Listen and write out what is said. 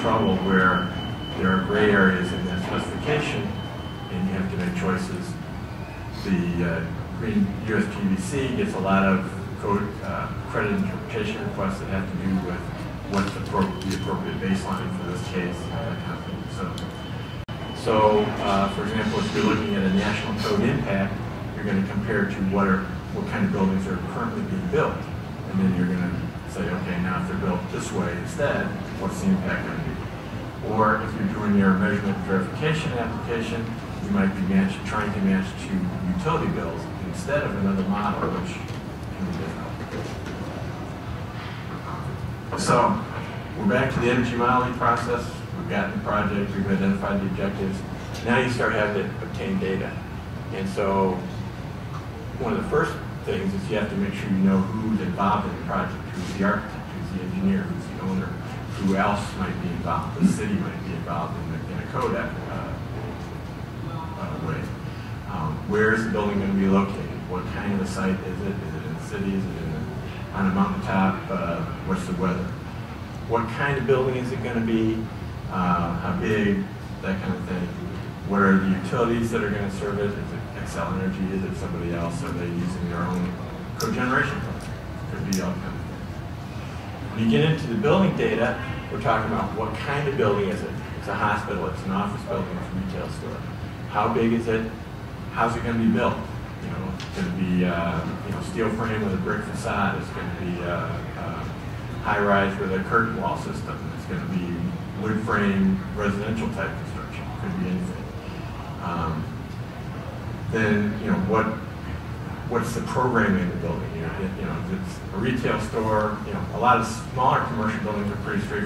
trouble where there are gray areas in that specification, and you have to make choices. The green USPVC gets a lot of code credit interpretation requests that have to do with what's the appropriate baseline for this case, that kind of thing. So for example, if you're looking at a national code impact, you're going to compare to what kind of buildings are currently being built, and then you're going to say, okay, now if they're built this way instead, what's the impact going to be? Or if you're doing your measurement verification application, you might be trying to match to utility bills instead of another model, which can be difficult. So we're back to the energy modeling process. We've got the project, we've identified the objectives. Now you start having to obtain data. And so one of the first things is you have to make sure you know who's involved in the project, who's the architect, who's the engineer, who's the owner, who else might be involved. The city might be involved in a code way. Where is the building going to be located? What kind of a site is it? Is it in the city? Is it on a mountaintop? What's the weather? What kind of building is it going to be? How big? That kind of thing. What are the utilities that are going to serve it? Is it Xcel Energy? Is it somebody else? Are they using their own cogeneration plant? Could be all kinds of things. When you get into the building data, we're talking about what kind of building is it? It's a hospital, it's an office building, it's a retail store. How big is it? How's it going to be built? You know, it's going to be steel frame with a brick facade. It's going to be high rise with a curtain wall system. It's going to be wood frame residential type construction. It could be anything. Then what's the programming in the building? It's a retail store. A lot of smaller commercial buildings are pretty straightforward.